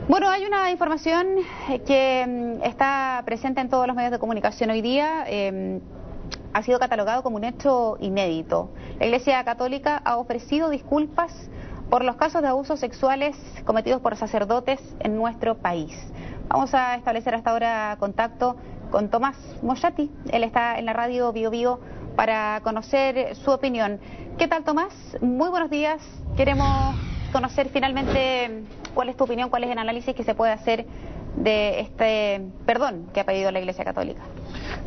Bueno, hay una información que está presente en todos los medios de comunicación hoy día. Ha sido catalogado como un hecho inédito. La Iglesia Católica ha ofrecido disculpas por los casos de abusos sexuales cometidos por sacerdotes en nuestro país. Vamos a establecer hasta ahora contacto con Tomás Moyati. Él está en la radio Bio Bio para conocer su opinión. ¿Qué tal, Tomás? Muy buenos días. Queremos conocer finalmente cuál es tu opinión, cuál es el análisis que se puede hacer de este perdón que ha pedido la Iglesia Católica.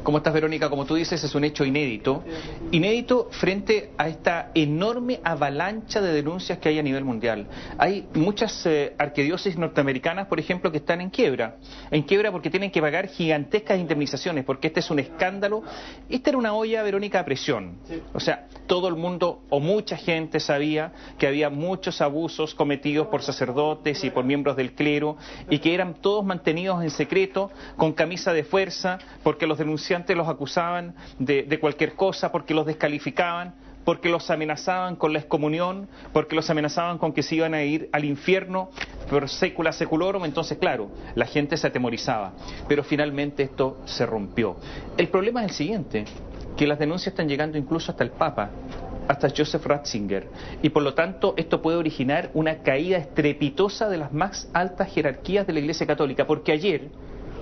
¿Cómo estás, Verónica? Como tú dices, es un hecho inédito. Inédito frente a esta enorme avalancha de denuncias que hay a nivel mundial. Hay muchas arquidiócesis norteamericanas, por ejemplo, que están en quiebra. En quiebra porque tienen que pagar gigantescas indemnizaciones, porque este es un escándalo. Esta era una olla, Verónica, a presión. O sea, todo el mundo o mucha gente sabía que había muchos abusos cometidos por sacerdotes y por miembros del clero y que eran todos mantenidos en secreto, con camisa de fuerza, porque los denunciantes los acusaban de cualquier cosa, porque los descalificaban, porque los amenazaban con la excomunión, porque los amenazaban con que se iban a ir al infierno por secula seculorum. Entonces, claro, la gente se atemorizaba, pero finalmente esto se rompió. El problema es el siguiente, que las denuncias están llegando incluso hasta el Papa, hasta Joseph Ratzinger, y por lo tanto esto puede originar una caída estrepitosa de las más altas jerarquías de la Iglesia Católica, porque ayer,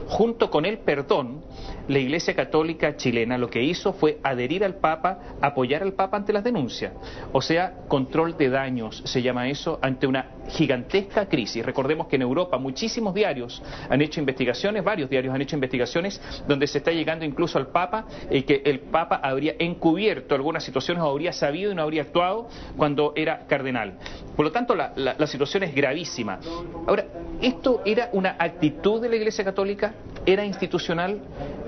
junto con el perdón, la Iglesia Católica chilena lo que hizo fue adherir al Papa, apoyar al Papa ante las denuncias. O sea, control de daños, se llama eso, ante una gigantesca crisis. Recordemos que en Europa muchísimos diarios han hecho investigaciones, varios diarios han hecho investigaciones donde se está llegando incluso al Papa, que el Papa habría encubierto algunas situaciones o habría sabido y no habría actuado cuando era cardenal. Por lo tanto, la situación es gravísima. Ahora, ¿esto era una actitud de la Iglesia Católica? ¿Era institucional?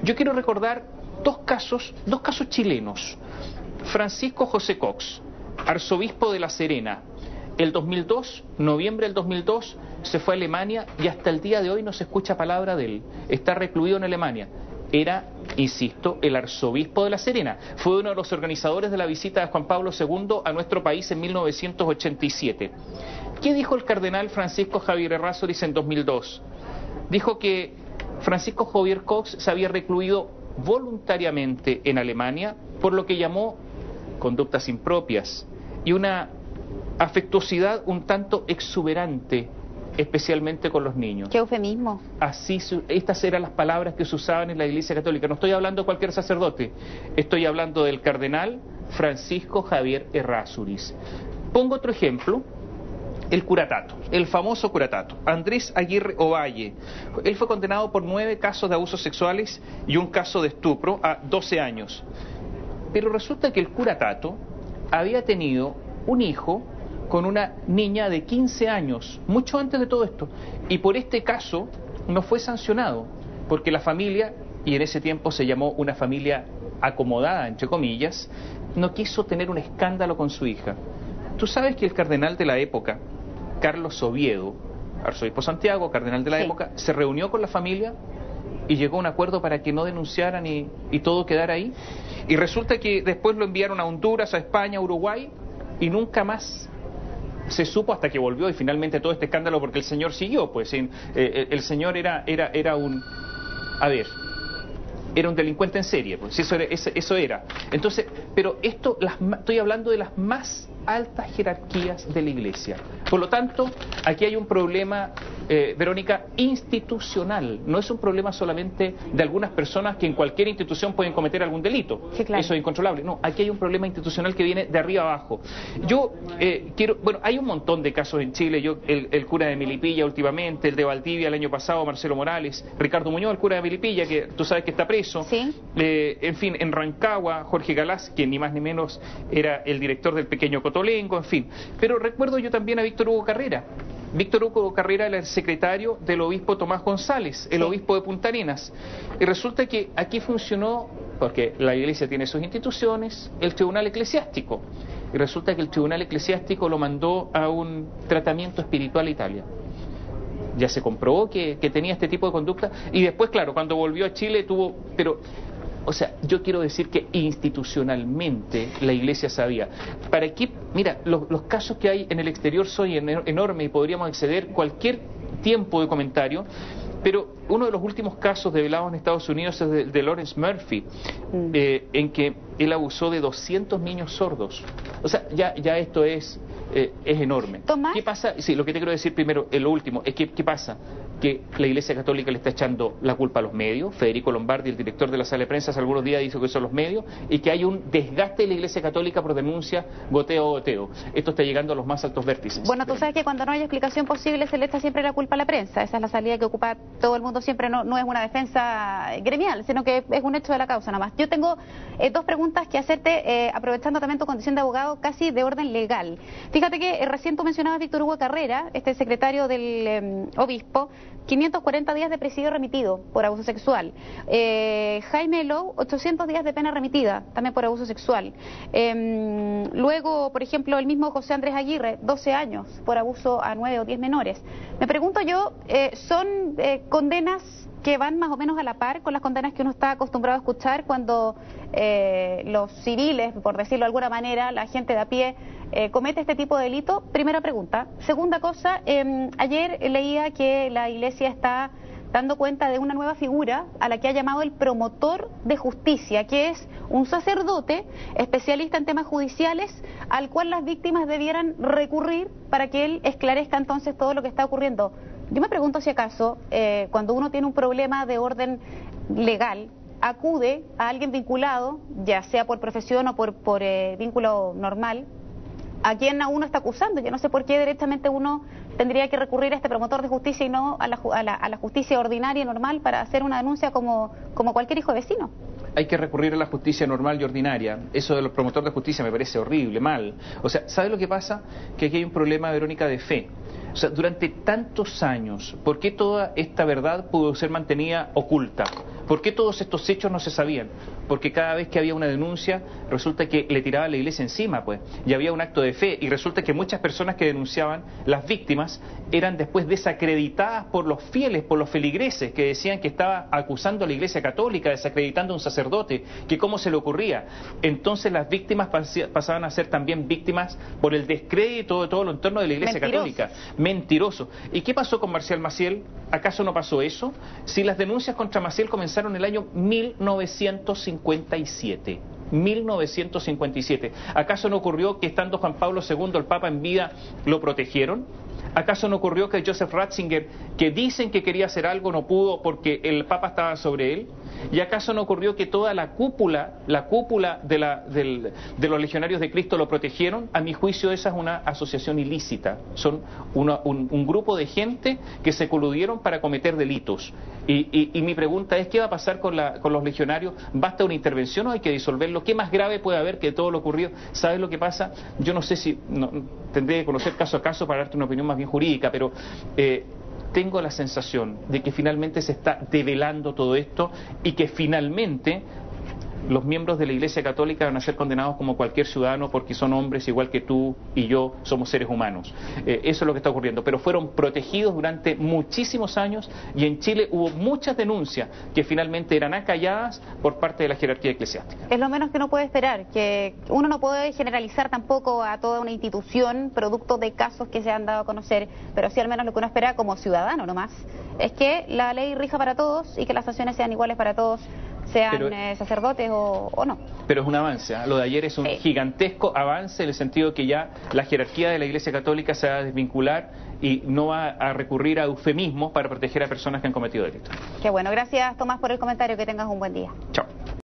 Yo quiero recordar dos casos chilenos. Francisco José Cox, arzobispo de La Serena, el 2002, noviembre del 2002, se fue a Alemania y hasta el día de hoy no se escucha palabra de él. Está recluido en Alemania. Era, insisto, el arzobispo de La Serena. Fue uno de los organizadores de la visita de Juan Pablo II a nuestro país en 1987. ¿Qué dijo el cardenal Francisco Javier Errázuriz en 2002? Dijo que Francisco Javier Cox se había recluido voluntariamente en Alemania por lo que llamó conductas impropias y una afectuosidad un tanto exuberante, especialmente con los niños. ¿Qué eufemismo? Así, estas eran las palabras que se usaban en la Iglesia Católica. No estoy hablando de cualquier sacerdote, estoy hablando del cardenal Francisco Javier Errázuriz. Pongo otro ejemplo. El curatato, el famoso curatato, Andrés Aguirre Ovalle. Él fue condenado por 9 casos de abusos sexuales y un caso de estupro a 12 años. Pero resulta que el curatato había tenido un hijo con una niña de 15 años, mucho antes de todo esto. Y por este caso no fue sancionado, porque la familia, y en ese tiempo se llamó una familia acomodada, entre comillas, no quiso tener un escándalo con su hija. Tú sabes que el cardenal de la época, Carlos Oviedo, arzobispo de Santiago, cardenal de la época, se reunió con la familia y llegó a un acuerdo para que no denunciaran y todo quedara ahí. Y resulta que después lo enviaron a Honduras, a España, a Uruguay, y nunca más se supo hasta que volvió y finalmente todo este escándalo porque el señor siguió, pues el señor era un... A ver... Era un delincuente en serie, pues eso era. Entonces, pero esto, estoy hablando de las más altas jerarquías de la Iglesia. Por lo tanto, aquí hay un problema, Verónica, institucional. No es un problema solamente de algunas personas que en cualquier institución pueden cometer algún delito. Sí, claro. Eso es incontrolable. No, aquí hay un problema institucional que viene de arriba abajo. Yo bueno, hay un montón de casos en Chile. El cura de Melipilla últimamente, el de Valdivia el año pasado, Marcelo Morales, Ricardo Muñoz, el cura de Melipilla, que tú sabes que está preso. ¿Sí? En fin, en Rancagua, Jorge Galás, quien ni más ni menos era el director del Pequeño Cotolengo, en fin. Pero recuerdo yo también a Víctor Hugo Carrera. Víctor Hugo Carrera era el secretario del obispo Tomás González, el obispo de Punta Arenas. Y resulta que aquí funcionó, porque la Iglesia tiene sus instituciones, el tribunal eclesiástico. Y resulta que el tribunal eclesiástico lo mandó a un tratamiento espiritual a Italia. Ya se comprobó que tenía este tipo de conducta y después, claro, cuando volvió a Chile tuvo... Pero, o sea, yo quiero decir que institucionalmente la Iglesia sabía. ¿Para qué? Mira, los casos que hay en el exterior son enormes y podríamos acceder cualquier tiempo de comentario, pero uno de los últimos casos develados en Estados Unidos es de Lawrence Murphy, en que él abusó de 200 niños sordos. O sea, ya esto es enorme. ¿Tomás? ¿Qué pasa? Sí, lo que te quiero decir primero, lo último, es que ¿qué pasa? Que la Iglesia Católica le está echando la culpa a los medios. Federico Lombardi, el director de la sala de prensa, hace algunos días dijo que son los medios, y que hay un desgaste de la Iglesia Católica por denuncia goteo a goteo. Esto está llegando a los más altos vértices. Bueno, tú sabes que cuando no hay explicación posible se le echa siempre la culpa a la prensa. Esa es la salida que ocupa todo el mundo siempre. No es una defensa gremial, sino que es un hecho de la causa nada más. Yo tengo dos preguntas que hacerte, aprovechando también tu condición de abogado, casi de orden legal. Fíjate que recién tú mencionabas a Víctor Hugo Carrera, secretario del obispo, 540 días de presidio remitido por abuso sexual. Jaime Lowe, 800 días de pena remitida, también por abuso sexual. Luego, por ejemplo, el mismo José Andrés Aguirre, 12 años por abuso a 9 o 10 menores. Me pregunto yo, ¿son condenas que van más o menos a la par con las condenas que uno está acostumbrado a escuchar cuando los civiles, por decirlo de alguna manera, la gente de a pie comete este tipo de delito? Primera pregunta. Segunda cosa, ayer leía que la Iglesia está dando cuenta de una nueva figura a la que ha llamado el promotor de justicia, que es un sacerdote especialista en temas judiciales al cual las víctimas debieran recurrir para que él esclarezca entonces todo lo que está ocurriendo. Yo me pregunto si acaso, cuando uno tiene un problema de orden legal, acude a alguien vinculado, ya sea por profesión o por vínculo normal, a quien a uno está acusando. Yo no sé por qué directamente uno tendría que recurrir a este promotor de justicia y no a la justicia ordinaria y normal para hacer una denuncia como cualquier hijo de vecino. Hay que recurrir a la justicia normal y ordinaria. Eso de los promotores de justicia me parece horrible, mal. O sea, ¿sabe lo que pasa? Que aquí hay un problema, Verónica, de fe. O sea, durante tantos años, ¿por qué toda esta verdad pudo ser mantenida oculta? ¿Por qué todos estos hechos no se sabían? Porque cada vez que había una denuncia, resulta que le tiraba a la Iglesia encima, pues, y había un acto de fe, y resulta que muchas personas que denunciaban, las víctimas, eran después desacreditadas por los fieles, por los feligreses, que decían que estaba acusando a la Iglesia Católica, desacreditando a un sacerdote, que cómo se le ocurría. Entonces las víctimas pasaban a ser también víctimas por el descrédito de todo el entorno de la Iglesia Católica. Mentiroso. ¿Y qué pasó con Marcial Maciel? ¿Acaso no pasó eso? Si las denuncias contra Maciel comenzaron en el año 1957. 1957. ¿Acaso no ocurrió que estando Juan Pablo II, el Papa en vida, lo protegieron? ¿Acaso no ocurrió que Joseph Ratzinger, que dicen que quería hacer algo, no pudo porque el Papa estaba sobre él? ¿Y acaso no ocurrió que toda la cúpula de los legionarios de Cristo lo protegieron? A mi juicio esa es una asociación ilícita. Son un grupo de gente que se coludieron para cometer delitos. Y mi pregunta es, ¿qué va a pasar con los legionarios? ¿Basta una intervención o hay que disolverlo? ¿Qué más grave puede haber que todo lo ocurrido? ¿Sabes lo que pasa? Yo no sé si... tendré que conocer caso a caso para darte una opinión más bien jurídica, pero tengo la sensación de que finalmente se está develando todo esto y que finalmente los miembros de la Iglesia Católica van a ser condenados como cualquier ciudadano porque son hombres igual que tú y yo, somos seres humanos. Eso es lo que está ocurriendo, pero fueron protegidos durante muchísimos años y en Chile hubo muchas denuncias que finalmente eran acalladas por parte de la jerarquía eclesiástica. Es lo menos que uno puede esperar, que uno no puede generalizar tampoco a toda una institución producto de casos que se han dado a conocer, pero sí al menos lo que uno espera como ciudadano nomás, es que la ley rija para todos y que las sanciones sean iguales para todos, sean sacerdotes o no. Pero es un avance, ¿eh? Lo de ayer es un gigantesco avance en el sentido que ya la jerarquía de la Iglesia Católica se va a desvincular y no va a recurrir a eufemismos para proteger a personas que han cometido delitos. Qué bueno, gracias Tomás por el comentario, que tengas un buen día. Chao.